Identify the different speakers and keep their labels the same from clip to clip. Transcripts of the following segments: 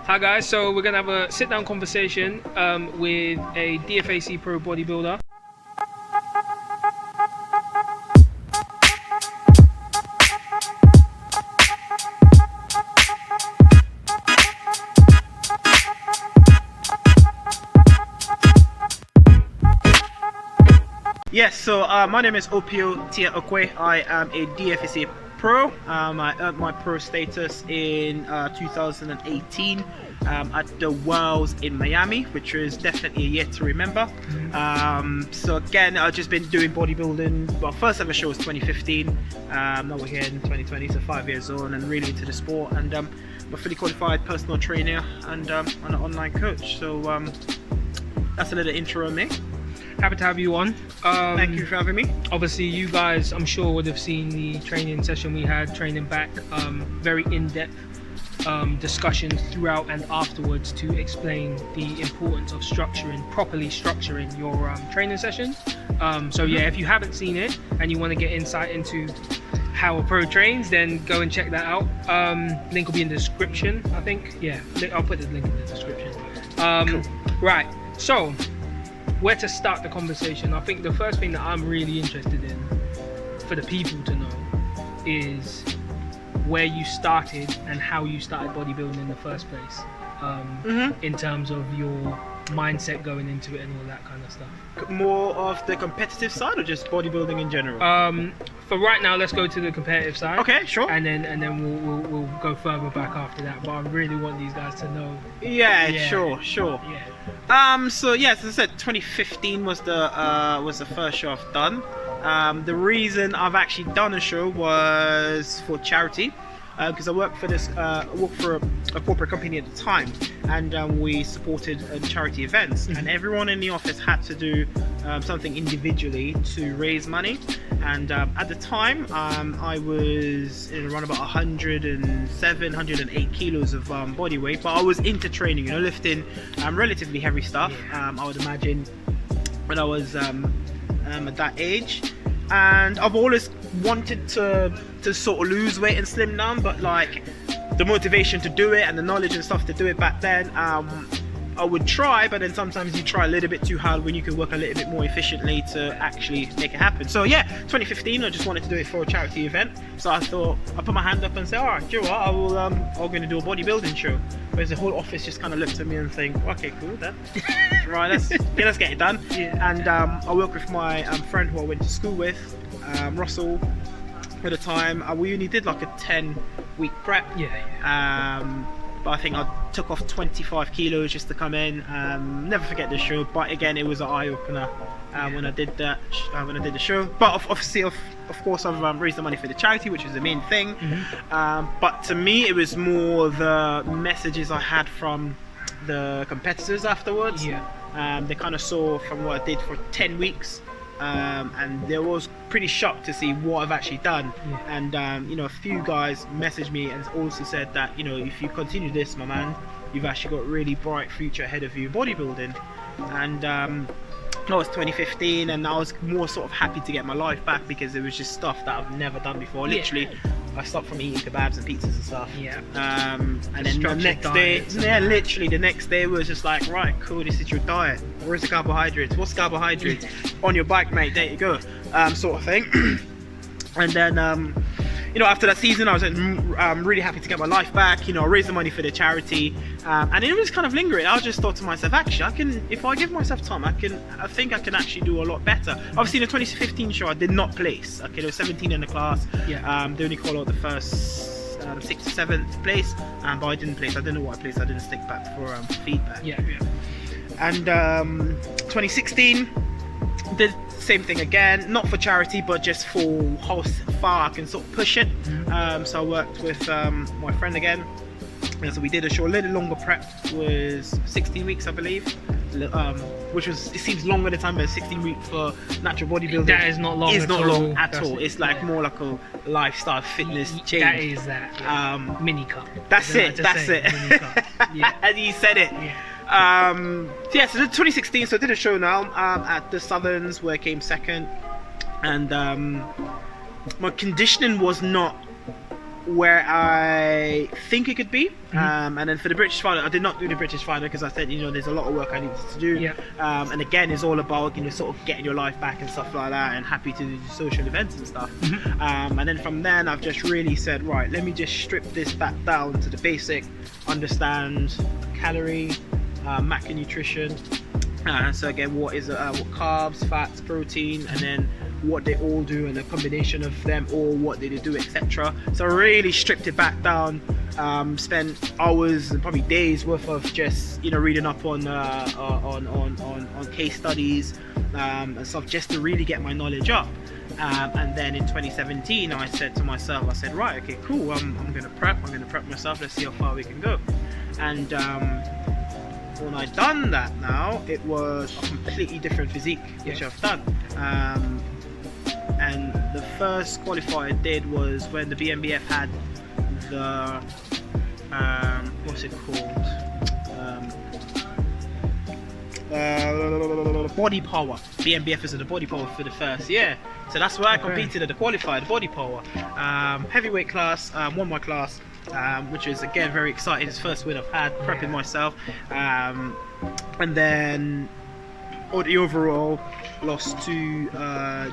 Speaker 1: Hi guys, so we're gonna have a sit-down conversation with a DFAC Pro bodybuilder.
Speaker 2: Yes, so my name is Opio Tia Okwe. I am a DFAC Pro. I earned my pro status in 2018 at the Worlds in Miami, which was definitely a year to remember. So again, I've just been doing bodybuilding. Well, first ever show was 2015. Now we're here in 2020, so 5 years on, and really into the sport. And I'm a fully qualified personal trainer and I'm an online coach. So that's a little intro on me.
Speaker 1: Happy to have you on.
Speaker 2: Thank you for having me.
Speaker 1: Obviously, you guys, I'm sure, would have seen the training session we had, training back. Very in-depth discussions throughout and afterwards to explain the importance of properly structuring your training sessions. So yeah, if you haven't seen it and you want to get insight into how a pro trains, then go and check that out. Link will be in the description, I think. Yeah, I'll put the link in the description.
Speaker 2: Cool.
Speaker 1: Right, so where to start the conversation? I think the first thing that I'm really interested in for the people to know is where you started and how you started bodybuilding in the first place, in terms of your mindset going into it and all that kind of stuff.
Speaker 2: More of the competitive side or just bodybuilding in general?
Speaker 1: For right now, let's go to the competitive side.
Speaker 2: Okay, sure.
Speaker 1: And then we'll go further back after that. But I really want these guys to know.
Speaker 2: Yeah. Sure.
Speaker 1: Yeah.
Speaker 2: So yes, as I said, 2015 was the first show I've done. The reason I've actually done a show was for charity, because I worked for a corporate company at the time, and we supported charity events, and everyone in the office had to do something individually to raise money. And at the time, I was in around about 107, 108 kilos of body weight, but I was into training, lifting relatively heavy stuff. I would imagine when I was at that age. And I've always wanted to sort of lose weight and slim down, but like the motivation to do it and the knowledge and stuff to do it back then, I would try, but then sometimes you try a little bit too hard when you can work a little bit more efficiently to actually make it happen. So yeah, 2015, I just wanted to do it for a charity event. So I thought, I put my hand up and said, all right, do you know what, I'm going to do a bodybuilding show. Whereas the whole office just kind of looked at me and think, okay, cool, then. Right, let's get it done.
Speaker 1: Yeah.
Speaker 2: And I worked with my friend who I went to school with, Russell, at the time. We only did like a 10-week prep. But I think I took off 25 kilos just to come in. Never forget the show, but again, it was an eye-opener when I did that. When I did the show. But obviously, of course, I've raised the money for the charity, which is the main thing. But to me, it was more the messages I had from the competitors afterwards. They kind of saw from what I did for 10 weeks. And they was pretty shocked to see what I've actually done. And a few guys messaged me and also said that if you continue this, my man, you've actually got a really bright future ahead of you in bodybuilding. And that was 2015, and I was more sort of happy to get my life back because it was just stuff that I've never done before. Literally, I stopped from eating kebabs and pizzas and stuff. And then the next day, literally the next day was just like, right, cool, this is your diet. Where's the carbohydrates? What's carbohydrates? On your bike, mate, there you go, sort of thing. And then after that season, I was really happy to get my life back. I raised the money for the charity, and it was kind of lingering. I just thought to myself, actually, if I give myself time, I think I can actually do a lot better. Obviously, in the 2015 show, I did not place. Okay, there was 17 in the class. They only called out the first 6th or 7th place, but I didn't place. I don't know what I placed. I didn't stick back for feedback. And 2016. Did the same thing again, not for charity, but just for how far I can sort of push it. So I worked with my friend again, and so we did a show, a little longer prep, was 16 weeks I believe, which was, it seems longer than time, but 16 weeks for natural bodybuilding,
Speaker 1: that is not long.
Speaker 2: It's not long at all. It's like more like a lifestyle fitness change.
Speaker 1: That is that. Mini cut.
Speaker 2: That's it.
Speaker 1: Mini cut.
Speaker 2: And you said it. So 2016, so I did a show now at the Southerns where I came second, and my conditioning was not where I think it could be. And then for the British final, I did not do the British final because I said, there's a lot of work I needed to do. And again, it's all about, sort of getting your life back and stuff like that, and happy to do social events and stuff. And then from then, I've just really said, right, let me just strip this back down to the basic, understand calorie, macronutrition. So again, what carbs, fats, protein, and then what they all do and a combination of them all, what they do, etc. So I really stripped it back down, spent hours and probably days worth of just reading up on case studies and stuff, just to really get my knowledge up. And then in 2017 I said to myself, right, okay, cool, I'm gonna prep myself, let's see how far we can go. And when I done that now, it was a completely different physique which I've done. And the first qualifier I did was when the BNBF had the what's it called? Body power. BNBF is the body power for the first year. So that's where I competed at the qualifier, the body power. Heavyweight class, won my class, which is again very exciting. It's the first win I've had, prepping myself. And then the overall lost to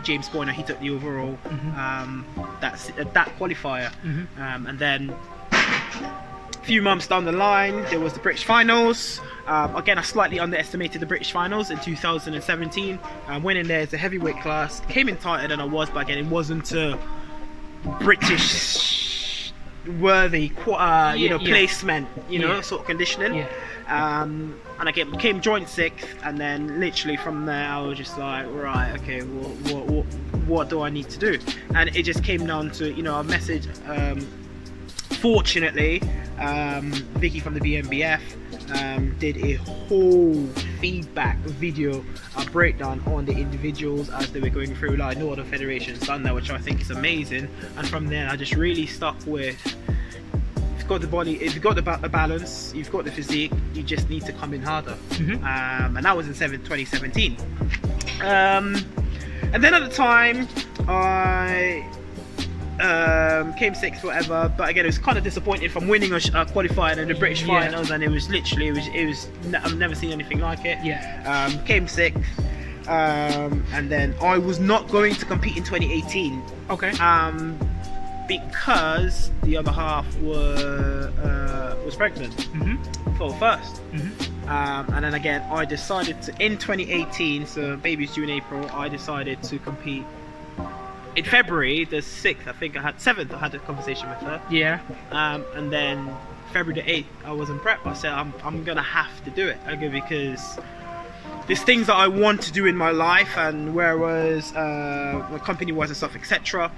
Speaker 2: James Boyner. He took the overall that qualifier. And then a few months down the line, there was the British finals. Again, I slightly underestimated the British finals in 2017. Winning there as a heavyweight class, came in tighter than I was, but again, it wasn't a British worthy placement, sort of conditioning. And I came joint 6th, and then literally from there I was just like, right, okay, what do I need to do? And it just came down to, a message. Fortunately, Vicky from the BNBF did a whole feedback video breakdown on the individuals as they were going through, like no other federation's done that, which I think is amazing. And from there I just really stuck with, if you've got the body, if you've got the balance, you've got the physique, you just need to come in harder. And that was in 2017. And then at the time I came 6th, whatever, but again it was kind of disappointing from winning a qualifier in the British finals, and it was literally I've never seen anything like it. Came 6th, and then I was not going to compete in 2018 because the other half was pregnant for first. And then again I decided to, in 2018, so baby's due in April, I decided to compete in February the 6th, I think I had 7th, I had a conversation with her. And then February the 8th, I was in prep. I said, I'm gonna have to do it, because there's things that I want to do in my life, and whereas my company was and stuff, etc.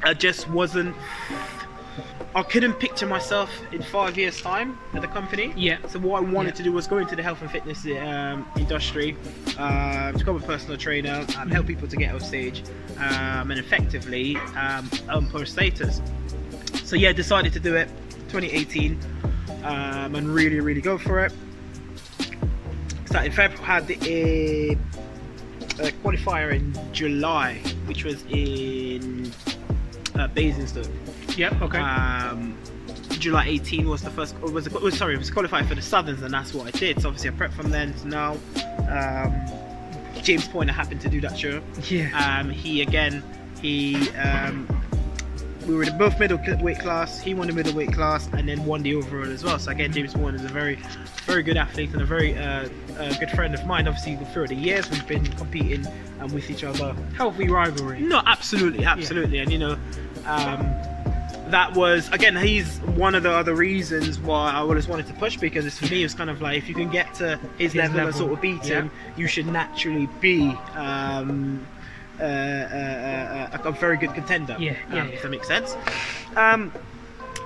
Speaker 2: I just wasn't. I couldn't picture myself in 5 years' time at the company. So what I wanted to do was go into the health and fitness industry, become a personal trainer, help people to get off stage, and effectively earn pro status. So decided to do it 2018, and really go for it. Started in February, had a qualifier in July, which was in Basingstoke. July 18 was the first. It was qualified for the Southerns, and that's what I did. So obviously I prepped from then to now. James Pointer happened to do that show. We were in both middleweight class. He won the middleweight class and then won the overall as well. So again, James Pointer is a very good athlete and a very good friend of mine. Obviously, throughout the years we've been competing with each other.
Speaker 1: Healthy rivalry.
Speaker 2: No, absolutely. And that was, again, he's one of the other reasons why I always wanted to push, because for me it's kind of like, if you can get to his level and sort of beat him, you should naturally be a very good contender. If that makes sense.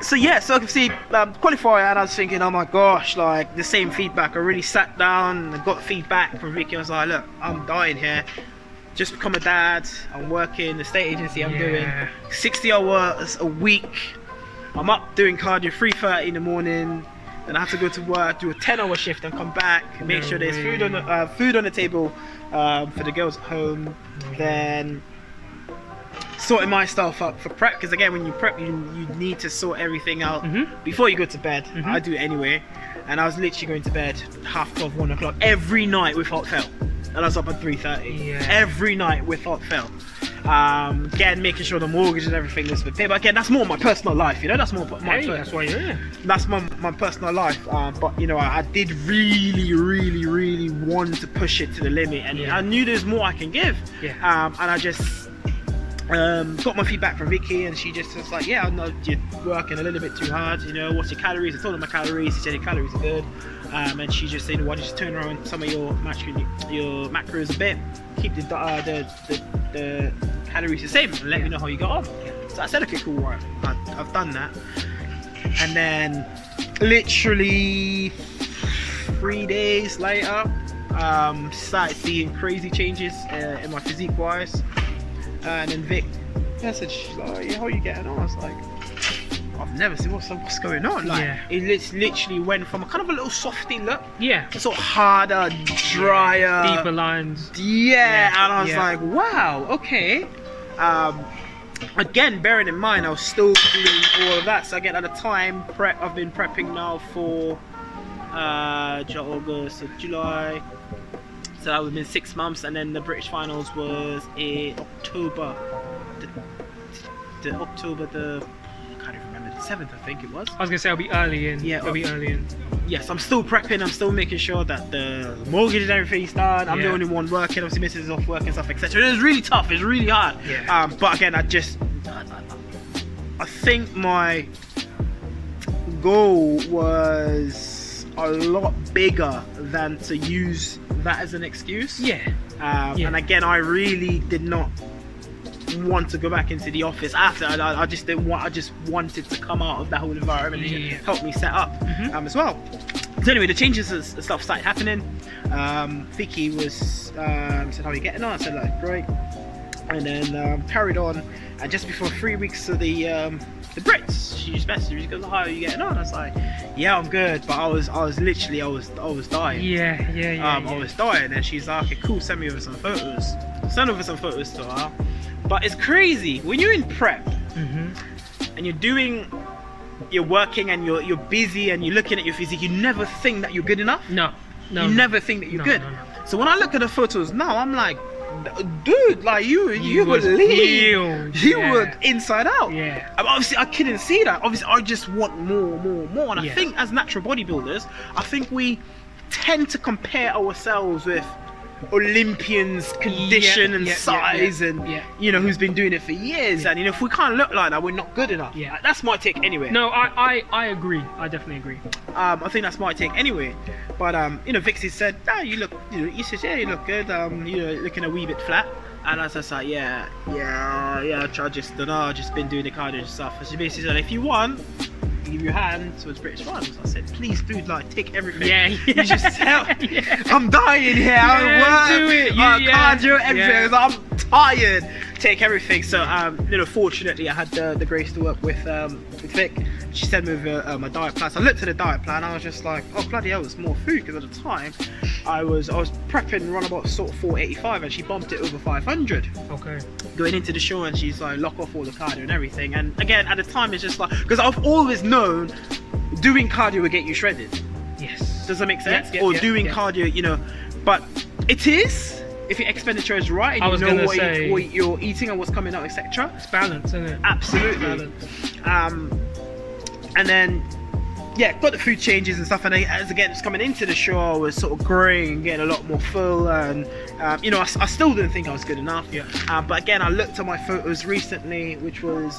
Speaker 2: So I can see qualifier, and I was thinking, oh my gosh, like the same feedback. I really sat down and got feedback from Vicky. I was like, look, I'm dying here. Just become a dad. I'm working the state agency. I'm doing 60 hours a week. I'm up doing cardio 3:30 in the morning. Then I have to go to work, do a 10-hour shift, and come back, make sure there's food on the table for the girls at home. Then sorting myself up for prep, because again, when you prep, you need to sort everything out before you go to bed. I do it anyway, and I was literally going to bed 12:30, 1 o'clock every night without fail, and I was up at 3:30 every night without fail. Again, making sure the mortgage and everything was paid. But again, that's more my personal life, you know. That's more my
Speaker 1: that's why you're here.
Speaker 2: That's my personal life. But you know, I did really want to push it to the limit, and I knew there's more I can give. And I just got my feedback from Vicky, and she just was like, yeah, I know you're working a little bit too hard, you know, what's your calories? I told her my calories. She said your calories are good, and she just said, why don't you turn around some of your macros a bit, keep the calories the same, and let me know how you got on. So I said, okay, cool, right, I've done that. And then literally 3 days later, started seeing crazy changes in my physique wise. And then Vic messaged, she's like, yeah, how are you getting on? I was like, I've never seen what's going on. Like, it literally went from a kind of a little softy look, to sort of harder, drier,
Speaker 1: deeper lines.
Speaker 2: And I was like, wow, okay. Again, bearing in mind, I was still doing all of that. So again, at the time, I've been prepping now for August, July. So that would have been 6 months, and then the British finals was in October. The October I can't even remember, the 7th, I think it was.
Speaker 1: I was gonna say it'll be early in.
Speaker 2: Yeah,
Speaker 1: it'll be early in.
Speaker 2: Yes, I'm still prepping. I'm still making sure that the mortgage and everything's done. I'm the only one working. Obviously, Mrs. is off work and stuff, etc. It was really tough. It's really hard. But again, I think my goal was a lot bigger than to use that as an excuse. And again, I really did not want to go back into the office after. I just didn't want. I just wanted to come out of that whole environment and help me set up as well. So anyway, the changes and stuff started happening. Vicky was said, how are you getting on? I said, like, great. And then carried on, and just before 3 weeks of the Brits, she just messaged me. She goes, how are you getting on? I was like, yeah, I'm good, but I was literally, I was dying. I was dying, and she's like, okay, cool, send me over some photos. Send over some photos to her. But it's crazy when you're in prep and you're working and you're busy and you're looking at your physique. You never think that you're good enough.
Speaker 1: No.
Speaker 2: You never think that you're good. No. So when I look at the photos now, I'm like, dude, like you were lean. You were inside out. Obviously, I couldn't see that. Obviously, I just want more. And I think as natural bodybuilders, I think we tend to compare ourselves with Olympians' condition and size and you know, who's been doing it for years, and you know, if we can't look like that, we're not good enough. That's my take anyway.
Speaker 1: No, I agree. I definitely agree.
Speaker 2: I think that's my take anyway. But you know, Vixie said, you look, you know, he says, yeah, you look good. You know, looking a wee bit flat. And I was just like, I just don't know, I've just been doing the cardio and stuff. And she basically said, if you want, give your hand towards British finals. I said, please, dude, like, take everything. You just help. I'm dying here. I work, cardio, everything.
Speaker 1: Yeah.
Speaker 2: I'm tired. Take everything. So, you know, fortunately, I had the grace to work with Vic. She sent me over my diet plan. So I looked at the diet plan. I was just like, oh bloody hell, it's more food, because at the time, I was prepping around about sort of 485, and she bumped it over 500.
Speaker 1: Okay.
Speaker 2: Going into the show, and she's like, lock off all the cardio and everything. And again, at the time, it's just like, because I've always known doing cardio will get you shredded.
Speaker 1: Yes.
Speaker 2: Does that make sense?
Speaker 1: Yeah,
Speaker 2: or doing cardio, you know, but it is, if your expenditure is right and you know what you're eating and what's coming out, etc.
Speaker 1: It's balance, isn't it?
Speaker 2: Absolutely. Balance. And then, got the food changes and stuff, and as again, it's coming into the show, I was sort of growing and getting a lot more full, and you know, I still didn't think I was good enough. But again, I looked at my photos recently, which was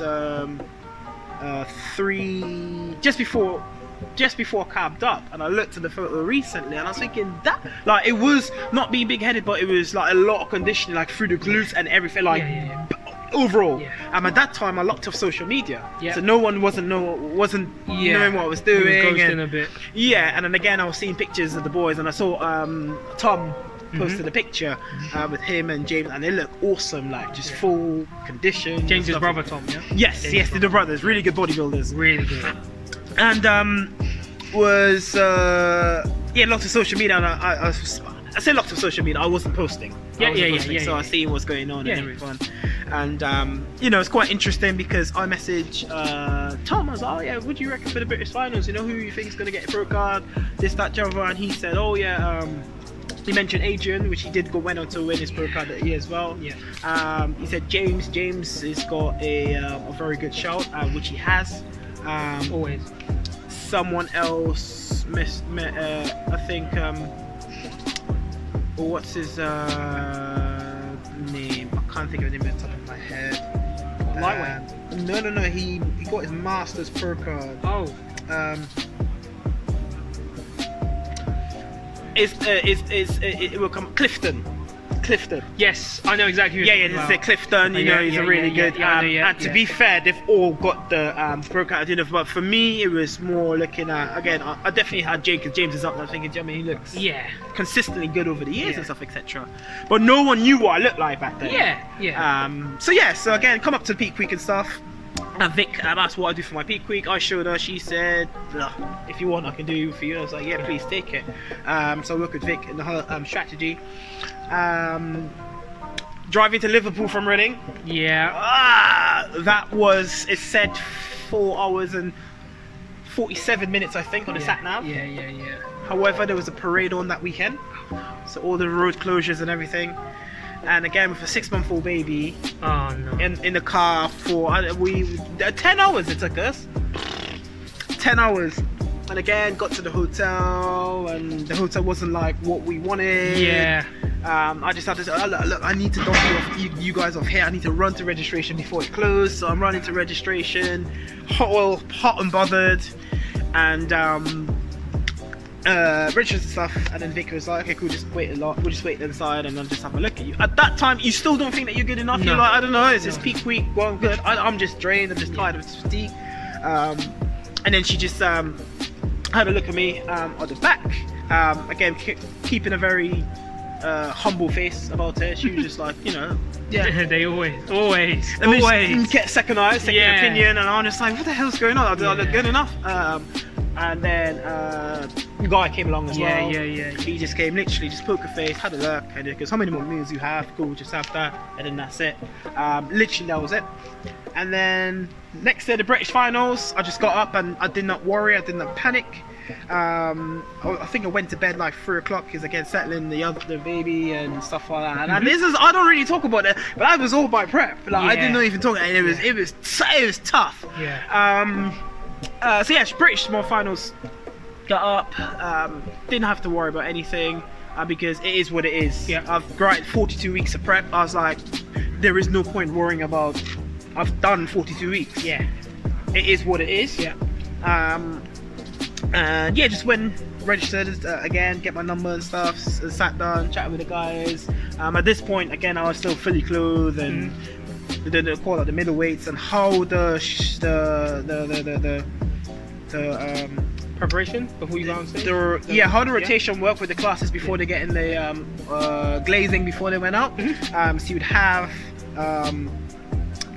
Speaker 2: just before I carved up, and I looked at the photo recently, and I was thinking that, like, it was not being big-headed, but it was like a lot of conditioning, like through the glutes and everything, like overall. At that time, I locked off social media, so no one wasn't knowing what I was doing.
Speaker 1: It was ghosting a bit.
Speaker 2: And then again, I was seeing pictures of the boys, and I saw Tom posted a picture with him and James, and they look awesome, like just full condition.
Speaker 1: James's brother Tom,
Speaker 2: Yes, they're the brothers, really good bodybuilders.
Speaker 1: Really good.
Speaker 2: And was lots of social media, and I was I say lots of social media. I wasn't posting. So I was seeing what's going on and everything. And you know, it's quite interesting because I messaged Tom. I was like, oh yeah, what do you reckon for the British finals? You know, who you think is going to get a pro card? This, that, Java. And he said, oh yeah. He mentioned Adrian, which he went on to win his pro card that year as well.
Speaker 1: Yeah.
Speaker 2: He said James has got a very good shout, which he has.
Speaker 1: Always.
Speaker 2: Someone else, I think. What's his name? I can't think of the name off the top of my head.
Speaker 1: Lightweight.
Speaker 2: No. He got his Masters pro card.
Speaker 1: Oh.
Speaker 2: It will come Clifton.
Speaker 1: Yes, I know exactly who you're talking
Speaker 2: this
Speaker 1: about.
Speaker 2: is Clifton. You know, he's a really good. And to be fair, they've all got the pro card. You know, but for me, it was more looking at again. I definitely had James because James is up there thinking, I mean, he looks consistently good over the years and stuff, etc. But no one knew what I looked like back then. So again, come up to the Peak Week and stuff. And Vic asked what I do for my Peak Week. I showed her. She said, if you want, I can do for you. I was like, yeah, please take it. So I worked with Vic in her strategy. Driving to Liverpool from Reading. That was, it said 4 hours and 47 minutes, I think, on the sat nav. However, there was a parade on that weekend, so all the road closures and everything. And again, with a 6-month-old baby, in the car for 10 hours it took us. 10 hours. And again, got to the hotel, and the hotel wasn't like what we wanted. I just had to say, look, I need to drop you guys off here. I need to run to registration before it closed. So I'm running to registration, hot and bothered, and registered stuff. And then Vic was like, okay, cool, we'll just wait inside and then just have a look at you. At that time, you still don't think that you're good enough. You're like, I don't know, it's this Peak Week, well, I'm good. I'm just drained, I'm just tired of fatigue. And then she just had a look at me on the back. Again, keeping a very humble face about it. She was just like, you know,
Speaker 1: they always
Speaker 2: get second opinion, and I'm just like, what the hell's going on? I look good enough? And then the guy came along as well. He just came, literally just poker face, had a look, and he goes, how many more meals you have? Cool, just have that, and then that's it. Literally that was it. And then next day, the British finals, I just got up and I did not worry, I did not panic. I think I went to bed like 3 o'clock because again settling the baby and stuff like that. And this is, I don't really talk about it, but that was all by prep. Like I didn't even talk, and it was tough. British small finals, got up, didn't have to worry about anything because it is what it is. I've grinded 42 weeks of prep. I was like, there is no point worrying about. I've done 42 weeks. It is what it is. And just went registered again, get my number and stuff, sat down, chatted with the guys. At this point, again, I was still fully clothed and the call out the middleweights and how the
Speaker 1: preparation before you go on stage.
Speaker 2: How the rotation worked with the classes before they get in the glazing before they went out. So you would have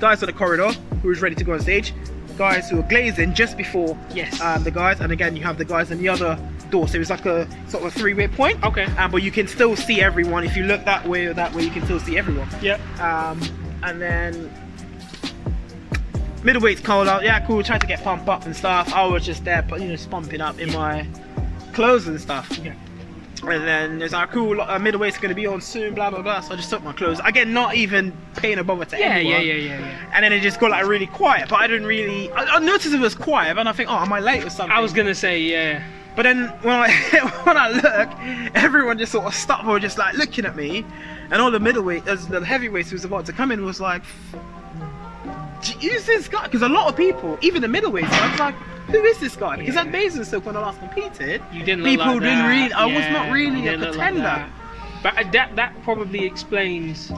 Speaker 2: guys on the corridor who was ready to go on stage. Guys who are glazing just before the guys, and again you have the guys in the other door, so it's like a sort of a 3-way point. But you can still see everyone. If you look that way or that way, you can still see everyone. And then middleweights called out, cool, trying to get pumped up and stuff. I was just there, just pumping up in my clothes and stuff. And then there's like, cool, middleweight's going to be on soon, blah blah blah. So I just took my clothes. Again, not even paying a bother to anyone. And then it just got like really quiet. But I didn't really. I noticed it was quiet, and I think, oh, am I late or something?
Speaker 1: I was gonna say,
Speaker 2: But then when I look, everyone just sort of stopped, or just like looking at me, and all the middleweights, the heavyweights who was about to come in was like, who's this guy? Because a lot of people, even the middleweights, I was like, who is this guy? Because at Basingstoke, when I last competed,
Speaker 1: you didn't
Speaker 2: people
Speaker 1: look like
Speaker 2: didn't
Speaker 1: that.
Speaker 2: really. I was not really a contender.
Speaker 1: But that probably explains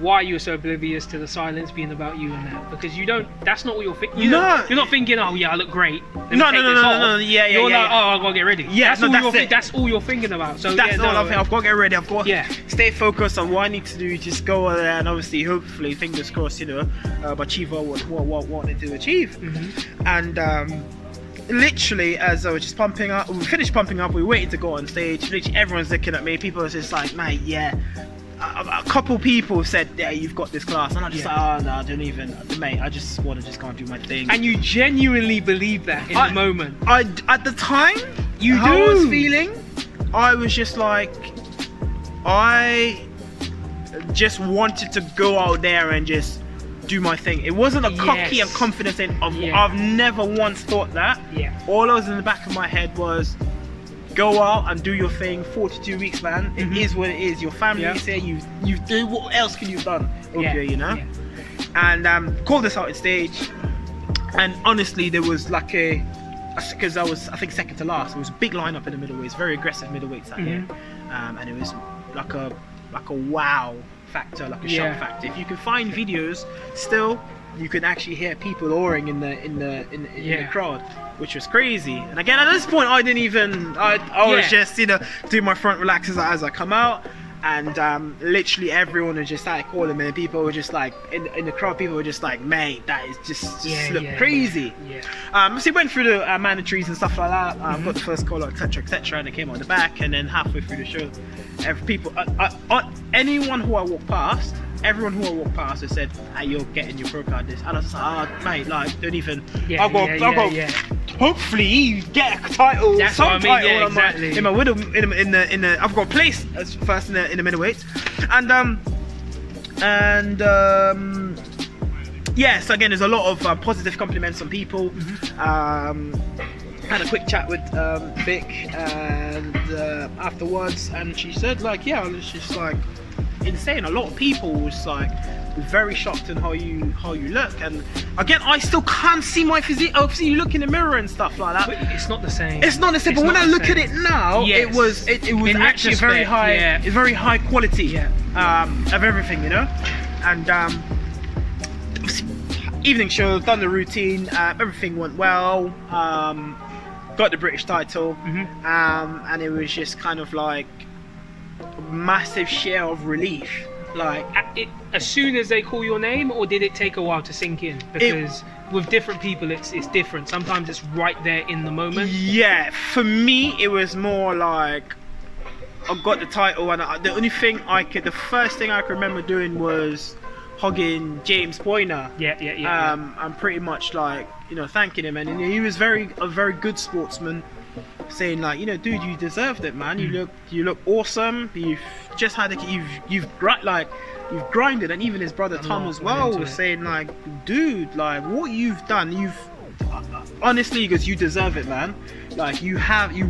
Speaker 1: why you were so oblivious to the silence being about you and that, because you don't. That's not what you're thinking. You're not thinking, oh yeah, I look great.
Speaker 2: No.
Speaker 1: You're like, oh, I've got to get ready. That's all you're thinking about. So
Speaker 2: that's all I'm thinking. I've got to get ready. I've got to stay focused on what I need to do. Just go there and obviously, hopefully, fingers crossed, achieve what I wanted to achieve. And literally, as I was just pumping up, we finished pumping up, we were waiting to go on stage. Literally, everyone's looking at me. People are just like, mate, yeah. A couple people said, yeah, you've got this class, and I'm just like, oh no, I don't even, mate. I just want to just go and do my thing.
Speaker 1: And you genuinely believe that in the moment.
Speaker 2: At the time,
Speaker 1: how
Speaker 2: I was feeling, I was just like, I just wanted to go out there and just do my thing. It wasn't a cocky and confident thing. I've never once thought that. All I was in the back of my head was, go out and do your thing. 42 weeks, man. It is what it is. Your family is here. You do. What else can you have done? Okay, you know. And called us out on stage. And honestly, there was like because I think second to last. There was a big lineup in the middleweights, very aggressive middleweights that year, and it was like a wow factor, like a shock factor. If you can find videos, still you can actually hear people roaring in the crowd, which was crazy. And again, at this point, I didn't even. I was just do my front relaxes as I come out, and literally everyone was just like calling me. People were just like in the crowd. People were just like, "Mate, that is just look crazy." So we went through the mandatories and stuff like that. Got the first call, etc., etc., and it came on the back. And then halfway through the show, anyone who I walked past. Everyone who I walked past has said, "Hey, you're getting your pro card this," and I was like, "Oh, mate, like, don't even." I've got. Hopefully, get a title.
Speaker 1: That's
Speaker 2: some
Speaker 1: what I mean.
Speaker 2: title
Speaker 1: Exactly.
Speaker 2: in my in the. I've got a place as first in the middleweights, so again, there's a lot of positive compliments from people. Had a quick chat with Vic and afterwards, and she said, like, yeah, it's just like insane. A lot of people was like very shocked in how you look, and again, I still can't see my physique. Obviously, you look in the mirrh and stuff like that.
Speaker 1: But it's not the same.
Speaker 2: It's not the same. But when I look at it now, it was actually very high, very high quality of everything, you know. And evening show, done the routine, everything went well. Got the British title, and it was just kind of like a massive share of relief. Like,
Speaker 1: as soon as they call your name, or did it take a while to sink in? Because with different people, it's different. Sometimes it's right there in the moment.
Speaker 2: Yeah, for me, it was more like I got the title, and the only thing the first thing I could remember doing was hugging James Poyner. I'm pretty much like, thanking him, and he was a very good sportsman, saying like, dude, you deserved it, man. You look awesome. You've just had you've grinded, and even his brother Tom as well was saying like, dude, like what you've done, honestly, because you deserve it, man. Like you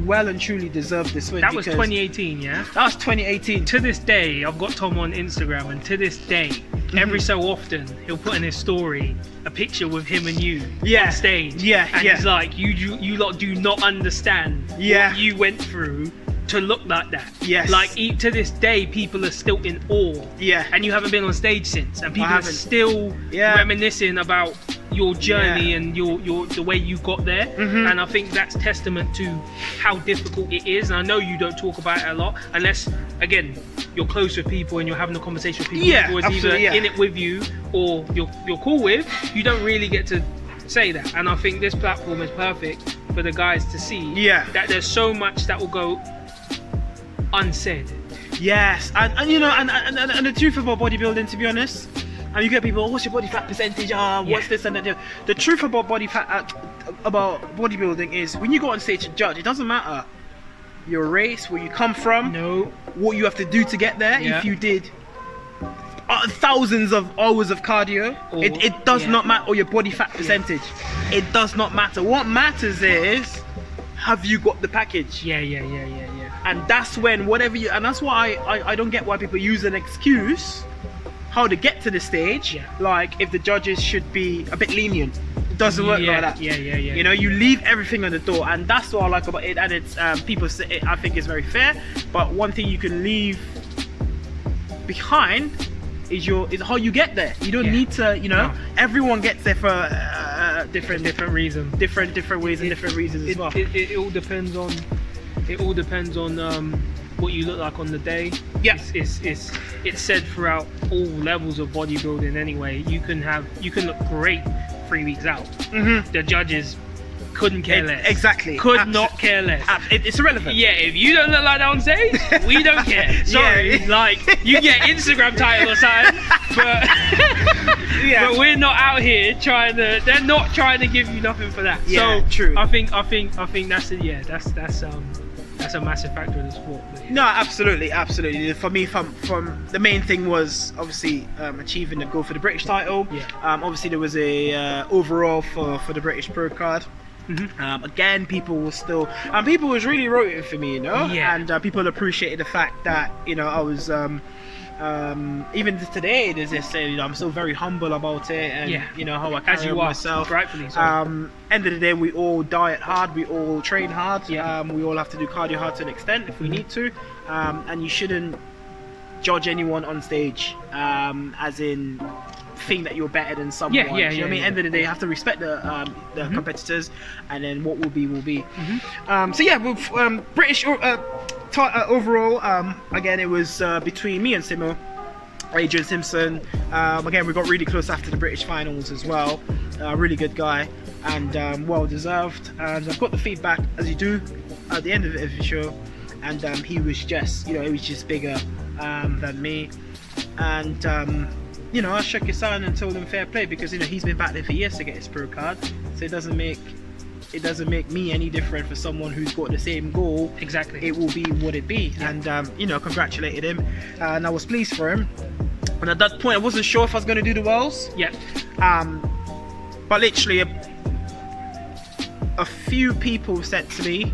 Speaker 2: well and truly deserve this win.
Speaker 1: That was 2018, yeah?
Speaker 2: That was 2018.
Speaker 1: To this day, I've got Tom on Instagram, and to this day, every so often, he'll put in his story a picture with him and you on stage. And he's like, you lot do not understand what you went through to look like that. Like, to this day, people are still in awe. And you haven't been on stage since, and people are still reminiscing about your journey and the way you got there. And I think that's testament to how difficult it is. And I know you don't talk about it a lot, unless, again, you're close with people and you're having a conversation with people who is either in it with you or you're cool with. You don't really get to say that. And I think this platform is perfect for the guys to see that there's so much that will go unsaid.
Speaker 2: Yes, and the truth about bodybuilding, to be honest, and you get people, what's your body fat percentage? What's this and that? The truth about body fat, about bodybuilding, is when you go on stage to judge, it doesn't matter your race, where you come from, what you have to do to get there. If you did thousands of hours of cardio, it does not matter, or your body fat percentage. It does not matter. What matters is, have you got the package? And that's when and that's why I don't get why people use an excuse how to get to the stage, like if the judges should be a bit lenient. It doesn't work like that. You leave everything on the door, and that's what I like about it. And it's people say it, I think it's very fair, but one thing you can leave behind is how you get there. You don't need to, everyone gets there for different reasons, different ways and different reasons as well.
Speaker 1: It all depends on what you look like on the day. It's said throughout all levels of bodybuilding anyway. You can look great 3 weeks out. The judges couldn't care less.
Speaker 2: Exactly.
Speaker 1: Could not care less.
Speaker 2: It's irrelevant.
Speaker 1: Yeah, if you don't look like that on stage, we don't care. Sorry,
Speaker 2: Yeah.
Speaker 1: like you get Instagram title or something, but
Speaker 2: Yeah.
Speaker 1: but we're not out here trying to. They're not trying to give you nothing for that.
Speaker 2: Yeah,
Speaker 1: so
Speaker 2: true.
Speaker 1: I think that's a massive factor in the sport.
Speaker 2: No, absolutely. For me, from the main thing was obviously achieving the goal for the British title.
Speaker 1: Yeah.
Speaker 2: Obviously, there was a overall for the British Pro card. Again, people were still people was really rooting for me,
Speaker 1: Yeah.
Speaker 2: and people appreciated the fact that I was even today there's this I'm still very humble about it, and how I carry myself.
Speaker 1: Rightfully so.
Speaker 2: End of the day, we all diet hard, we all train hard.
Speaker 1: Yeah.
Speaker 2: We all have to do cardio hard to an extent if we need to, and you shouldn't judge anyone on stage as in think that you're better than someone.
Speaker 1: Yeah,
Speaker 2: Do you know what I mean?
Speaker 1: yeah.
Speaker 2: End of the day, you have to respect the competitors, and then what will be will be.
Speaker 1: Mm-hmm.
Speaker 2: So yeah, with British overall, again it was between me and Simo, Adrian Simpson. Again, we got really close after the British finals as well. Really good guy, and well deserved. And I've got the feedback, as you do at the end of every show, and he was just bigger than me, and I shook his hand and told him fair play, because he's been back there for years to get his pro card, so it doesn't make me any different for someone who's got the same goal.
Speaker 1: Exactly.
Speaker 2: It will be what it be.
Speaker 1: Yeah.
Speaker 2: And congratulated him, and I was pleased for him. And at that point, I wasn't sure if I was going to do the Worlds.
Speaker 1: Yeah.
Speaker 2: But literally, a few people said to me,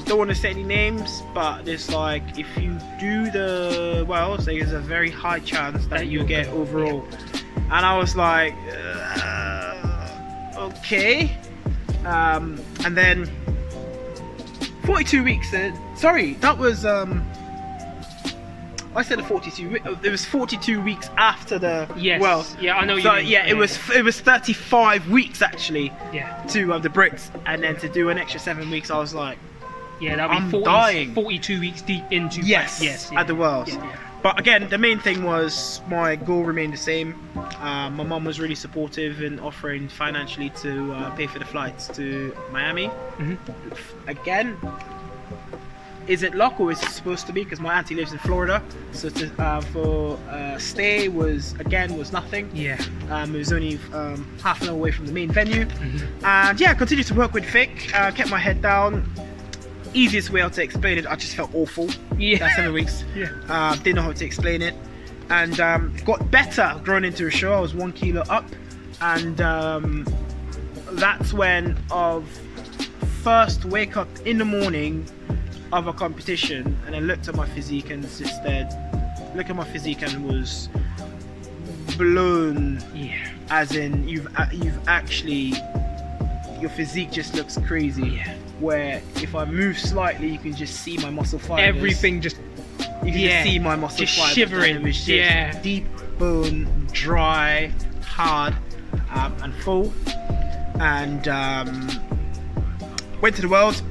Speaker 2: don't want to say any names, but it's like, if you do the Worlds, there's a very high chance that you get overall. And I was like, okay. And then 42 weeks. Sorry, that was I said the 42. It was 42 weeks after the Worlds.
Speaker 1: Yeah, I know.
Speaker 2: So
Speaker 1: you mean.
Speaker 2: yeah, it was 35 weeks actually.
Speaker 1: Yeah.
Speaker 2: To the Brits, and then to do an extra 7 weeks, I was like,
Speaker 1: Yeah, that'd be
Speaker 2: dying.
Speaker 1: 42 weeks deep into.
Speaker 2: yes, at the Worlds.
Speaker 1: Yeah.
Speaker 2: But again, the main thing was my goal remained the same. My mum was really supportive in offering financially to pay for the flights to Miami. Again, is it luck or is it supposed to be? Because my auntie lives in Florida, so for stay was nothing.
Speaker 1: Yeah.
Speaker 2: It was only half an hour away from the main venue, and yeah, I continued to work with Vic. Kept my head down. Easiest way to explain it, I just felt awful.
Speaker 1: Yeah.
Speaker 2: That 7 weeks.
Speaker 1: Yeah.
Speaker 2: Didn't know how to explain it, and got better growing into a show. I was 1 kilo up, and that's when I've first wake up in the morning of a competition, and I looked at my physique and just look at my physique and was blown.
Speaker 1: Yeah.
Speaker 2: As in, you've actually, your physique just looks crazy.
Speaker 1: Yeah.
Speaker 2: Where if I move slightly, you can just see my muscle fibers.
Speaker 1: Everything just.
Speaker 2: You can just see my muscle
Speaker 1: just
Speaker 2: fibers.
Speaker 1: shivering.
Speaker 2: It was just deep bone, dry, hard, and full. And went to the Worlds.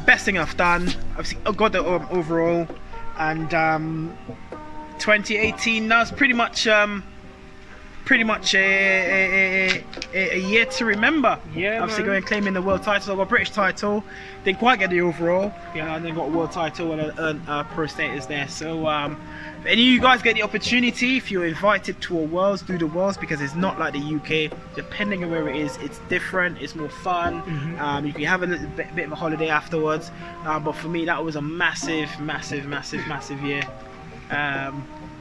Speaker 2: Best thing I've done. Obviously, I got the overall. And 2018. That's pretty much a year to remember.
Speaker 1: Yeah,
Speaker 2: obviously
Speaker 1: man.
Speaker 2: going claiming the world title. I got a British title, didn't quite get the overall, and then got a world title and a pro status there. So if any of you guys get the opportunity, if you're invited to a Worlds, do the Worlds, because it's not like the UK. Depending on where it is, it's different, it's more fun. You can have a little bit of a holiday afterwards, but for me that was a massive year.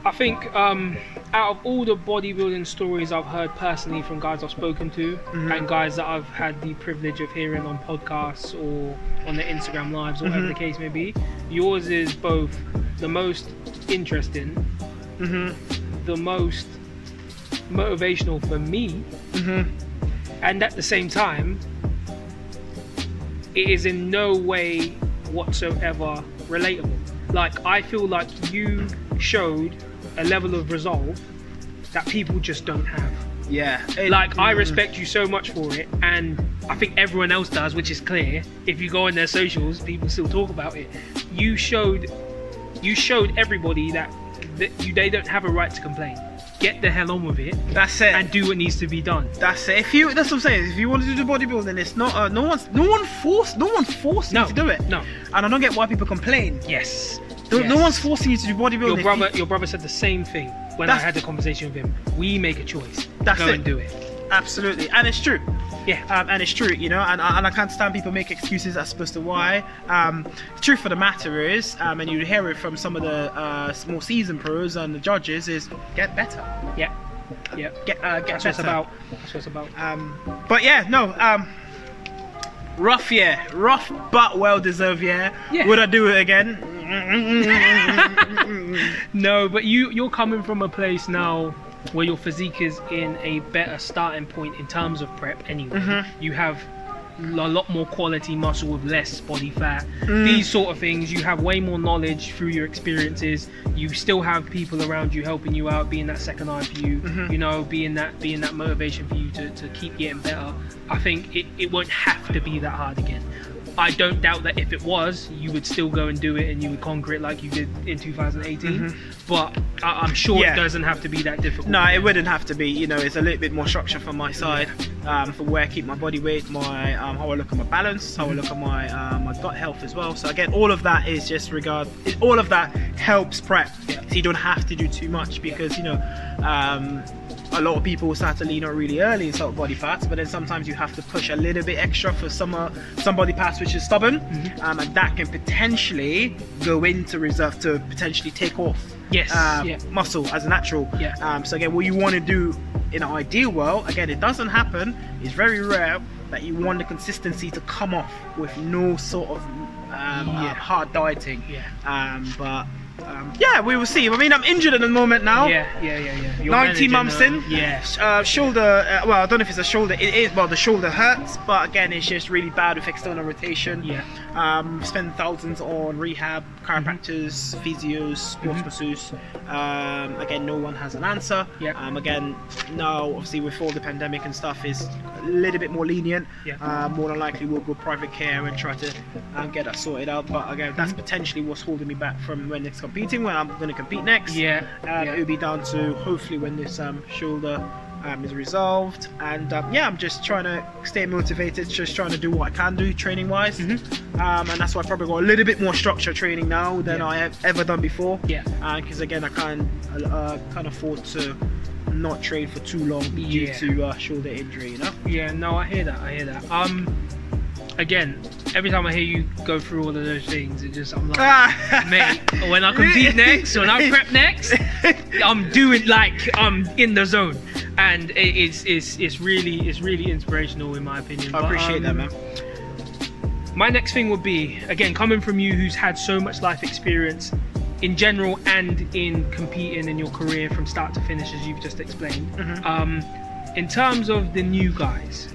Speaker 1: I think out of all the bodybuilding stories I've heard personally from guys I've spoken to, and guys that I've had the privilege of hearing on podcasts or on the Instagram lives or whatever the case may be, yours is both the most interesting, the most motivational for me, and at the same time, it is in no way whatsoever relatable. Like, I feel like you showed a level of resolve that people just don't have.
Speaker 2: Yeah.
Speaker 1: Like, I respect you so much for it, and I think everyone else does, which is clear. If you go on their socials, people still talk about it. You showed everybody that they don't have a right to complain. get the hell on with it.
Speaker 2: That's it.
Speaker 1: And do what needs to be done.
Speaker 2: That's it. That's what I'm saying. If you want to do the bodybuilding, it's not. No one forcing you to do it.
Speaker 1: No.
Speaker 2: And I don't get why people complain.
Speaker 1: Yes.
Speaker 2: No one's forcing you to do bodybuilding.
Speaker 1: Your brother said the same thing when I had the conversation with him. We make a choice. Go and do it.
Speaker 2: Absolutely, and it's true.
Speaker 1: Yeah.
Speaker 2: And it's true, you know, and I can't stand people make excuses as opposed to why. The truth of the matter is, and you hear it from some of the more seasoned pros and the judges, is get better.
Speaker 1: Yeah. Yeah.
Speaker 2: Get
Speaker 1: That's
Speaker 2: better.
Speaker 1: That's what it's about.
Speaker 2: But yeah, no. Rough year, rough but well deserved year.
Speaker 1: Yeah.
Speaker 2: Would I do it again?
Speaker 1: No, but you're coming from a place now where your physique is in a better starting point in terms of prep anyway. You have a lot more quality muscle with less body fat. These sort of things, you have way more knowledge through your experiences. You still have people around you helping you out, being that second eye for you, you know, being that motivation for you to keep getting better. I think it won't have to be that hard again. I don't doubt that if it was, you would still go and do it and you would conquer it like you did in 2018. But I'm sure it doesn't have to be that difficult.
Speaker 2: No, it wouldn't have to be. You know, it's a little bit more structure from my side, for where I keep my body weight, my how I look at my balance, how I look at my my gut health as well. So again, all of that is just all of that helps prep. So you don't have to do too much because, you know, a lot of people start to lean out really early in certain body parts, but then sometimes you have to push a little bit extra for some body parts which is stubborn, and that can potentially go into reserve to potentially take off muscle as a natural. So again, what you want to do in an ideal world, again, it doesn't happen, it's very rare that you want the consistency to come off with no sort of hard dieting. But we will see. I mean, I'm injured at the moment now.
Speaker 1: You're
Speaker 2: 19 months in.
Speaker 1: Yes.
Speaker 2: Shoulder. Well, I don't know if it's a shoulder. It is. Well, the shoulder hurts, but again, it's just really bad with external rotation. Spend thousands on rehab, chiropractors, physios, sports masseuse. Again, no one has an answer. Again, now obviously with all the pandemic and stuff, is a little bit more lenient. More than likely, we'll go private care and try to get that sorted out. But again, that's potentially what's holding me back from when next competing. When I'm going to compete next. It'll be down to hopefully when this shoulder is resolved, and I'm just trying to stay motivated, just trying to do what I can do training wise, and that's why I probably got a little bit more structure training now than I have ever done before, because again I can't afford to not train for too long due to shoulder injury, you know.
Speaker 1: No, I hear that. Again, every time I hear you go through all of those things, it just, I'm like, mate, when I compete next, when I prep next, I'm doing like I'm in the zone, and it's really inspirational in my opinion.
Speaker 2: I appreciate that, man.
Speaker 1: My next thing would be, again, coming from you who's had so much life experience in general and in competing in your career from start to finish, as you've just explained. In terms of the new guys,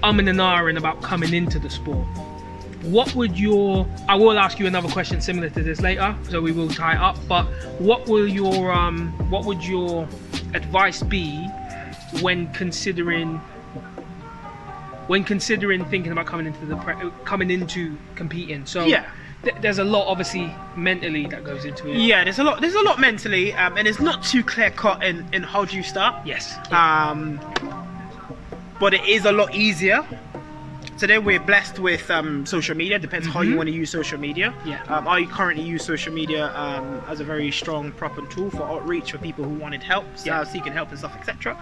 Speaker 1: and ahhing about coming into the sport, what would I will ask you another question similar to this later, so we will tie it up, but what would your advice be when considering thinking about coming into competing? So there's a lot obviously mentally that goes into it. There's
Speaker 2: a lot mentally, and it's not too clear cut in how do you start. But it is a lot easier. Today we're blessed with social media. Depends how you want to use social media. I currently use social media as a very strong prop and tool for outreach for people who wanted help, seeking help and stuff, etc.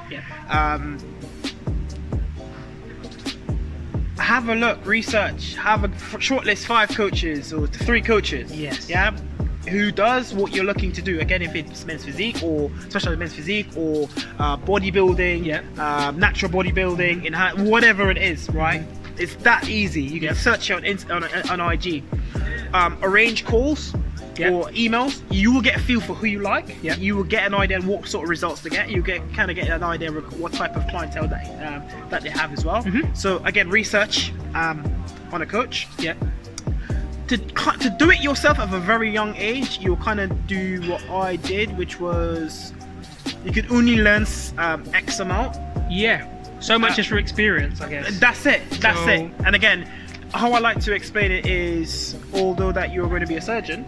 Speaker 2: Have a look, research, have a shortlist 5 coaches or 3 coaches. Who does what you're looking to do. Again, if it's men's physique, or especially men's physique, or bodybuilding, natural bodybuilding, whatever it is, right? It's that easy. You can search out on IG, arrange calls or emails. You will get a feel for who you like. You will get an idea on what sort of results to get. You kind of get an idea of what type of clientele that they have as well. So again, research on a coach. To do it yourself at a very young age, you'll kind of do what I did, which was you could only learn X amount.
Speaker 1: So much is for experience, I guess.
Speaker 2: That's it. And again, how I like to explain it is, although that you're going to be a surgeon,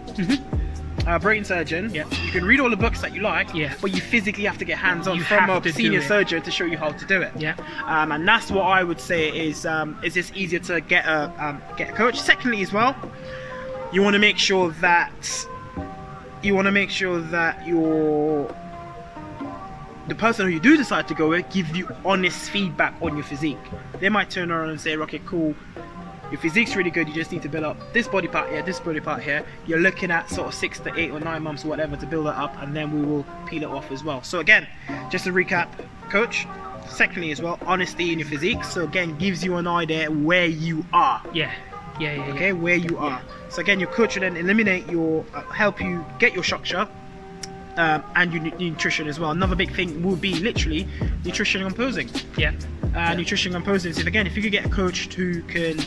Speaker 2: brain surgeon,
Speaker 1: Yeah.
Speaker 2: you can read all the books that you like,
Speaker 1: Yeah.
Speaker 2: but you physically have to get hands-on
Speaker 1: You
Speaker 2: from
Speaker 1: have
Speaker 2: a
Speaker 1: to do
Speaker 2: senior
Speaker 1: it.
Speaker 2: surgeon to show you how to do it.
Speaker 1: Yeah.
Speaker 2: And that's what I would say is it's easier to get a coach. Secondly, as well, you want to make sure that the person who you do decide to go with gives you honest feedback on your physique. They might turn around and say, okay, cool, your physique's really good, you just need to build up this body part here, this body part here. You're looking at sort of 6 to 8 or 9 months or whatever to build it up, and then we will peel it off as well. So again, just to recap, coach. Secondly as well, honesty in your physique. So again, gives you an idea where you are.
Speaker 1: Yeah.
Speaker 2: Okay, where you are. So again, your coach will then eliminate your, help you get your structure, and your nutrition as well. Another big thing would be literally nutrition and posing.
Speaker 1: Yeah.
Speaker 2: Nutrition and posing. So if you could get a coach who can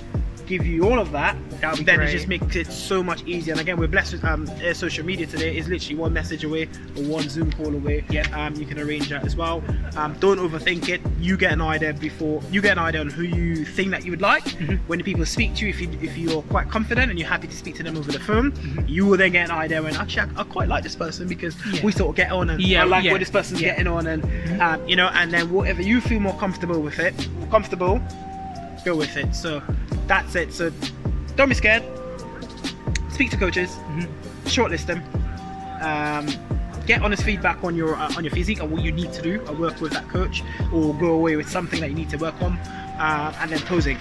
Speaker 2: give you all of that,
Speaker 1: That'd be
Speaker 2: then
Speaker 1: great.
Speaker 2: it just makes it so much easier. And again, we're blessed with social media today. Is literally one message away or one Zoom call away.
Speaker 1: Yeah.
Speaker 2: You can arrange that as well. Don't overthink it. You get an idea on who you think that you would like.
Speaker 1: Mm-hmm.
Speaker 2: When the people speak to you, if you're quite confident and you're happy to speak to them over the phone, you will then get an idea when actually I quite like this person because we sort of get on, and I like what this person's getting on, and and then whatever you feel more comfortable with go with it. So that's it. So don't be scared. Speak to coaches. Shortlist them. Get honest feedback on your physique and what you need to do, or work with that coach, or go away with something that you need to work on, and then posing.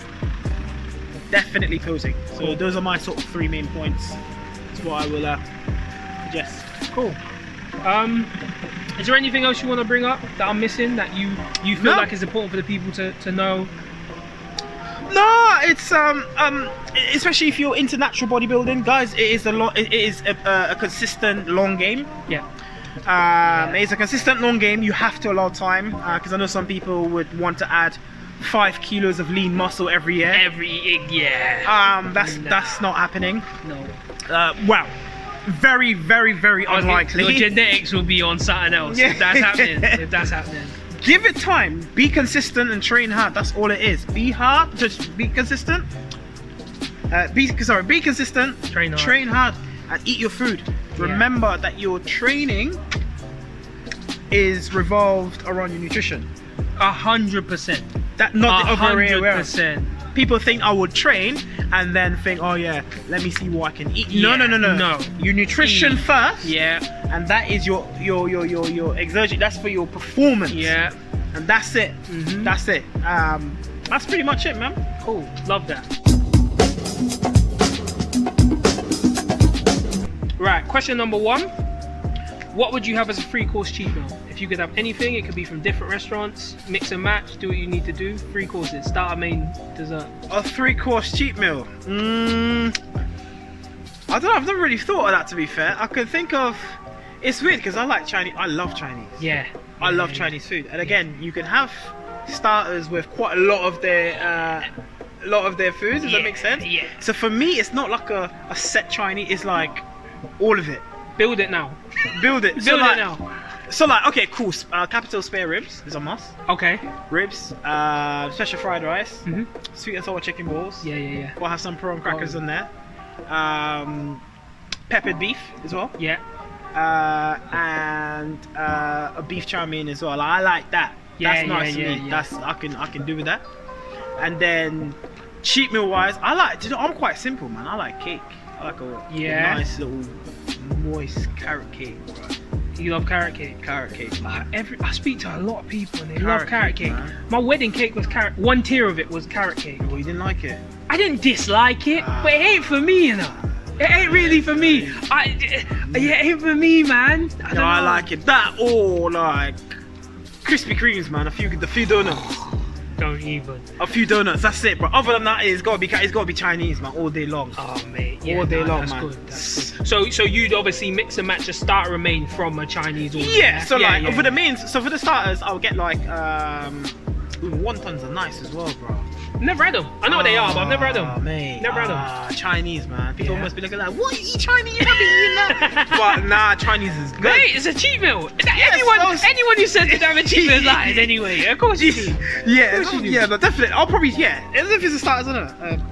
Speaker 2: Definitely posing. So those are my sort of 3 main points. That's what I will suggest.
Speaker 1: Cool. Is there anything else you want to bring up that I'm missing that you feel
Speaker 2: No.
Speaker 1: like is important for the people to know?
Speaker 2: No, it's especially if you're into natural bodybuilding, guys. It is a consistent long game.
Speaker 1: Yeah.
Speaker 2: It's a consistent long game. You have to allow time, because I know some people would want to add 5 kilos of lean muscle every year. That's not happening.
Speaker 1: No.
Speaker 2: Well, very, very, very unlikely.
Speaker 1: Your genetics will be on something else if that's happening. If that's happening.
Speaker 2: Give it time. Be consistent and train hard. That's all it is. Be hard. Just be consistent. Be consistent.
Speaker 1: Train hard.
Speaker 2: And eat your food. Remember that your training is revolved around your nutrition.
Speaker 1: 100%.
Speaker 2: That not the other way around.
Speaker 1: 100%.
Speaker 2: People think I would train and then think, oh yeah, let me see what I can eat.
Speaker 1: Yeah,
Speaker 2: No. Your nutrition first.
Speaker 1: Yeah.
Speaker 2: And that is your exertion. That's for your performance.
Speaker 1: Yeah.
Speaker 2: And that's it.
Speaker 1: Mhm.
Speaker 2: That's it. That's pretty much it, man.
Speaker 1: Cool. Love that. Right. Question number 1. What would you have as a 3-course cheat meal? If you could have anything, it could be from different restaurants, mix and match, do what you need to do. 3 courses, starter, main, dessert.
Speaker 2: A 3-course cheat meal. I don't know. I've never really thought of that, to be fair. I could think of. It's weird because I like Chinese. I love Chinese.
Speaker 1: Yeah.
Speaker 2: I love Chinese food, and again, you can have starters with quite a lot of their foods. Does that make sense?
Speaker 1: Yeah.
Speaker 2: So for me, it's not like a set Chinese. It's like all of it.
Speaker 1: Build it now.
Speaker 2: Build it.
Speaker 1: Build it now.
Speaker 2: So like, okay, cool. Capital spare ribs is a must.
Speaker 1: Okay.
Speaker 2: Ribs, special fried rice,
Speaker 1: Mhm.
Speaker 2: sweet and sour chicken balls.
Speaker 1: Yeah.
Speaker 2: We'll have some prawn crackers in there. Peppered beef as well.
Speaker 1: Yeah.
Speaker 2: And a beef chow mein as well. I like that. That's nice to me.
Speaker 1: yeah.
Speaker 2: That's I can do with that. And then cheat meal wise, I'm quite simple, man. I like cake. I like a nice little moist carrot cake, bro.
Speaker 1: You love carrot cake?
Speaker 2: Carrot cake.
Speaker 1: I speak to a lot of people and they
Speaker 2: Carrot
Speaker 1: love carrot
Speaker 2: cake,
Speaker 1: cake.
Speaker 2: man.
Speaker 1: My wedding cake was carrot. 1 tier of it was carrot cake.
Speaker 2: Oh, you didn't like it?
Speaker 1: I didn't dislike it, but it ain't for me, you know. It ain't really for me. It ain't for me, man. I don't know.
Speaker 2: like it. That or like Krispy Kremes, man. A few donuts.
Speaker 1: Don't even.
Speaker 2: A few donuts. That's it, bro. Other than that, it's gotta be Chinese, man, all day long.
Speaker 1: Oh mate,
Speaker 2: all day long,
Speaker 1: that's
Speaker 2: man.
Speaker 1: Good, that's good. So you'd obviously mix and match a starter and main from a Chinese order.
Speaker 2: Yeah. So for the mains, so for the starters, I'll get like wontons are nice as well, bro.
Speaker 1: Never had them. I know what they are, but I've never had them.
Speaker 2: Mate,
Speaker 1: Never had them.
Speaker 2: Chinese, man. People
Speaker 1: Yeah.
Speaker 2: must be looking like, what? You eat Chinese? You haven't eaten that? But nah, Chinese is good.
Speaker 1: Mate, it's a cheat meal.
Speaker 2: Yes,
Speaker 1: Anyone who says they don't have a cheat meal is lying anyway. Of course you do.
Speaker 2: Yeah,
Speaker 1: Of course you do.
Speaker 2: yeah, but definitely. I'll probably, if it's a starters, I don't know.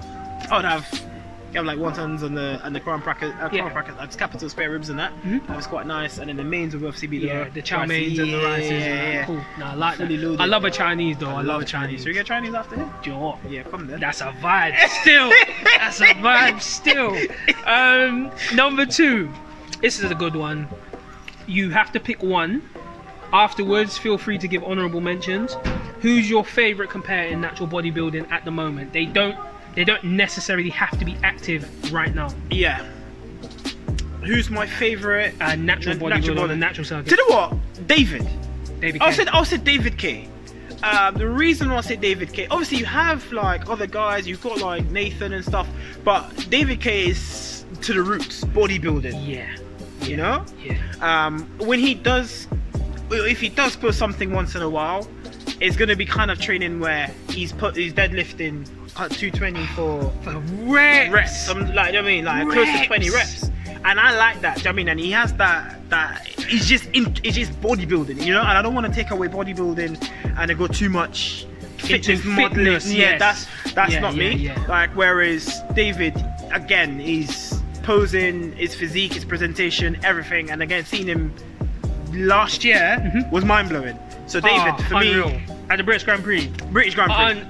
Speaker 2: I would have You have like wontons and the crown crackers, capital spare ribs and that. That was quite nice. And then the mains would obviously be
Speaker 1: the chow meins and the rices.
Speaker 2: Yeah.
Speaker 1: Cool. No, I like that. I love a Chinese though.
Speaker 2: I love a Chinese. Should we get Chinese after here?
Speaker 1: Sure.
Speaker 2: Yeah, come then.
Speaker 1: That's a vibe still. That's a vibe still. Number 2. This is a good one. You have to pick one. Afterwards, feel free to give honourable mentions. Who's your favourite competitor in natural bodybuilding at the moment? They don't necessarily have to be active right now.
Speaker 2: Yeah. Who's my favourite
Speaker 1: natural bodybuilder on the natural circuit?
Speaker 2: Do you know what? David
Speaker 1: K.
Speaker 2: I said David K. The reason why I say David K, obviously you have like other guys, you've got like Nathan and stuff, but David K is to the roots, bodybuilding.
Speaker 1: Yeah.
Speaker 2: You know?
Speaker 1: Yeah.
Speaker 2: When he does, if he does put something once in a while, it's gonna be kind of training where he's deadlifting 220 for reps. Like, I mean, like close to 20 reps. And I like that. I mean, and he has that. It's just bodybuilding, you know. And I don't want to take away bodybuilding and go too much fitness modeling. Yeah, that's not me.
Speaker 1: Yeah.
Speaker 2: Like, whereas David, again, he's posing, his physique, his presentation, everything. And again, seeing him last year was mind blowing. So David, for
Speaker 1: unreal.
Speaker 2: me,
Speaker 1: at the British Grand Prix.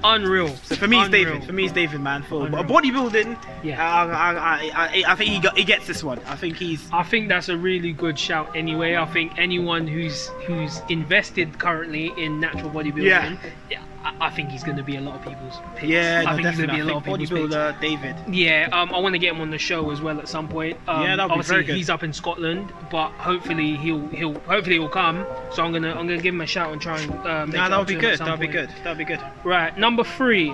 Speaker 1: Unreal.
Speaker 2: So for me, it's David. For me, it's David, man. For bodybuilding, I think he gets this one. I think
Speaker 1: that's a really good shout. Anyway, I think anyone who's invested currently in natural bodybuilding, I think he's going to be a lot of people's picks.
Speaker 2: Yeah,
Speaker 1: I think he's going to be a lot of people's
Speaker 2: bodybuilder David.
Speaker 1: Yeah, I want to get him on the show as well at some point.
Speaker 2: That'll be very good.
Speaker 1: He's up in Scotland, but hopefully he'll come. So I'm gonna give him a shout and try and make
Speaker 2: that'll be good. That'll be good.
Speaker 1: Right, number 3.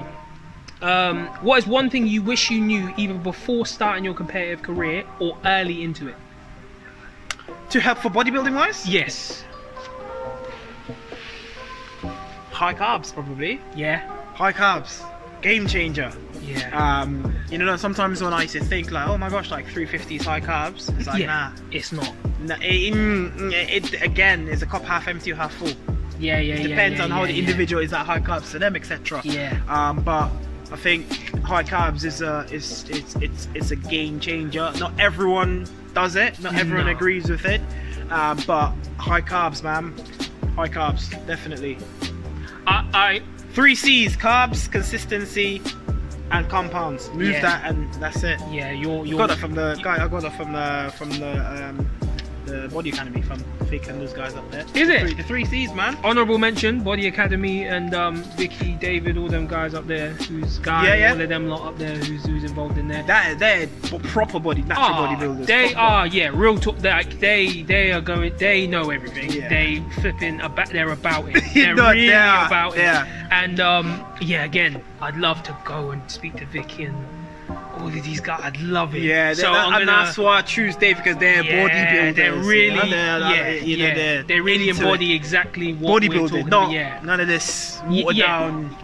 Speaker 1: What is one thing you wish you knew either before starting your competitive career or early into it?
Speaker 2: To help for bodybuilding wise?
Speaker 1: Yes.
Speaker 2: High carbs, probably.
Speaker 1: Yeah.
Speaker 2: High carbs. Game changer.
Speaker 1: Yeah.
Speaker 2: You know, sometimes when I used to think like, oh my gosh, like 350 is high carbs. It's like, nah.
Speaker 1: It's not.
Speaker 2: Nah, it again is a cup half empty or half full.
Speaker 1: Yeah.
Speaker 2: It depends on how the individual is at high carbs to them, etc.
Speaker 1: Yeah.
Speaker 2: But I think high carbs is a game changer. Not everyone does it. Not everyone agrees with it. But high carbs, man. High carbs, definitely. 3 C's: carbs, consistency, and compounds. Move that, and that's it.
Speaker 1: Yeah, you're
Speaker 2: got it from the guy. I got it from the Body Academy, from Vic and those guys up there.
Speaker 1: Is it?
Speaker 2: The 3 C's, man.
Speaker 1: Honourable mention, Body Academy and Vicky, David, all them guys up there. All of them lot up there who's involved in there.
Speaker 2: They're proper natural bodybuilders.
Speaker 1: They are, real talk. They are going. They know everything. Yeah. They flipping about. They're about it. They're really about it. Yeah. And again, I'd love to go and speak to Vicky and all of these guys. I'd love it.
Speaker 2: Yeah, so that's why I choose Dave, because they're bodybuilders.
Speaker 1: They're really, they really
Speaker 2: into
Speaker 1: embody exactly what we're talking about.
Speaker 2: None of this watered down.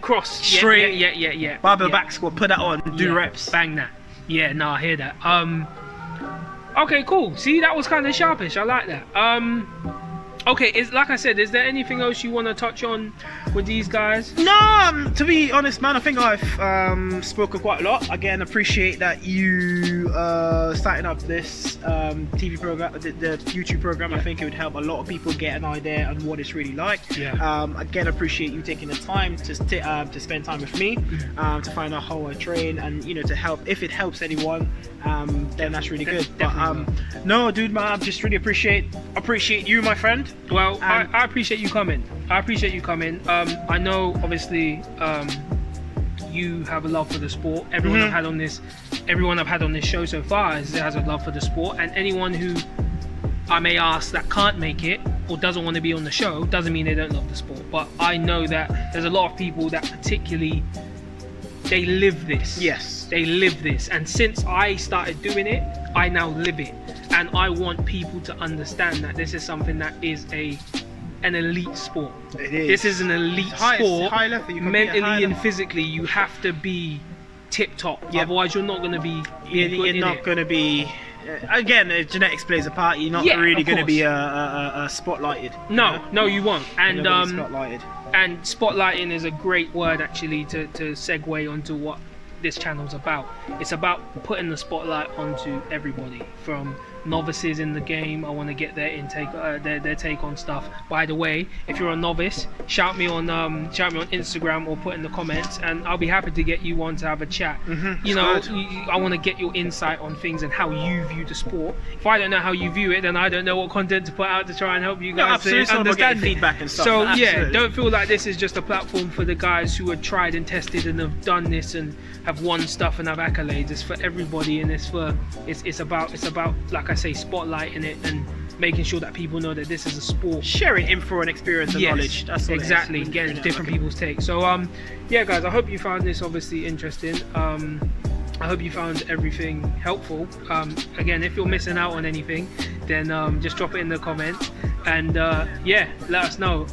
Speaker 1: Cross.
Speaker 2: Straight.
Speaker 1: Yeah.
Speaker 2: Barbell back squat. Put that on. Do reps.
Speaker 1: Bang that. Yeah, no, I hear that. Okay, cool. See, that was kind of sharpish. I like that. Okay, like I said, is there anything else you want to touch on with these guys?
Speaker 2: No, to be honest, man, I think I've spoken quite a lot. Again, appreciate that you starting up this TV program, the YouTube program. Yeah. I think it would help a lot of people get an idea on what it's really like.
Speaker 1: Yeah.
Speaker 2: Again, appreciate you taking the time to spend time with me, to find out how I train, and to help. If it helps anyone, then that's really good. But no, dude, man, I just really appreciate you, my friend.
Speaker 1: Well, I appreciate you coming. I know, obviously, you have a love for the sport. Everyone I've had on this show so far has a love for the sport, and anyone who I may ask that can't make it or doesn't want to be on the show doesn't mean they don't love the sport. But I know that there's a lot of people that particularly, they live this.
Speaker 2: Yes.
Speaker 1: They live this, and since I started doing it, I now live it, and I want people to understand that this is something that is an elite sport.
Speaker 2: It is.
Speaker 1: This is an elite sport.
Speaker 2: High level.
Speaker 1: Mentally and physically, you have to be tip top. Yep. Otherwise, you're not going to be.
Speaker 2: You're not going to be. Again, genetics plays a part. You're not really going to be a spotlighted.
Speaker 1: No, you won't. And
Speaker 2: spotlighted.
Speaker 1: And spotlighting is a great word actually to segue onto what this channel's about. It's about putting the spotlight onto everybody, from novices in the game. I want to get their intake, their take on stuff. By the way, if you're a novice, shout me on Instagram or put in the comments, and I'll be happy to get you on to have a chat. You know, I want to get your insight on things and how you view the sport. If I don't know how you view it, then I don't know what content to put out to try and help you guys to understand
Speaker 2: feedback and stuff.
Speaker 1: So yeah, don't feel like this is just a platform for the guys who are tried and tested and have done this and have won stuff and have accolades. It's for everybody, and it's about like I say, spotlighting it and making sure that people know that this is a sport.
Speaker 2: Sharing info and experience and knowledge. That's all
Speaker 1: exactly. Getting different people's takes. So yeah, guys, I hope you found this obviously interesting. I hope you found everything helpful. Again, if you're missing out on anything, then just drop it in the comments, and yeah, let us know.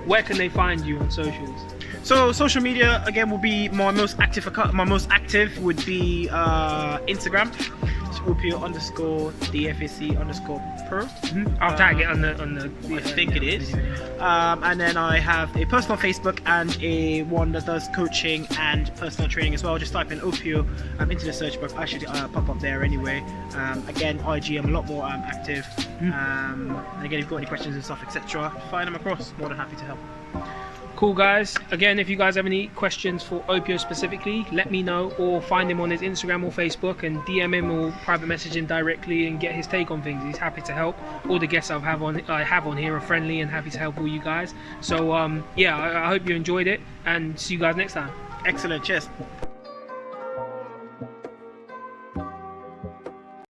Speaker 1: Where can they find you on socials?
Speaker 2: So social media again will be my most active account. My most active would be Instagram, Opio_DFAC_pro.
Speaker 1: I'll tag it on the
Speaker 2: I think it is. And then I have a personal Facebook and a one that does coaching and personal training as well. Just type in Opio into the search bar. I should pop up there anyway. Again, IG, I'm a lot more active. And again, if you've got any questions and stuff, etc., find them across. More than happy to help.
Speaker 1: Cool, guys. Again, if you guys have any questions for Opio specifically, let me know, or find him on his Instagram or Facebook and DM him or private message him directly and get his take on things. He's happy to help. All the guests I have on here are friendly and happy to help all you guys. So yeah, I hope you enjoyed it, and see you guys next time.
Speaker 2: Excellent. Cheers.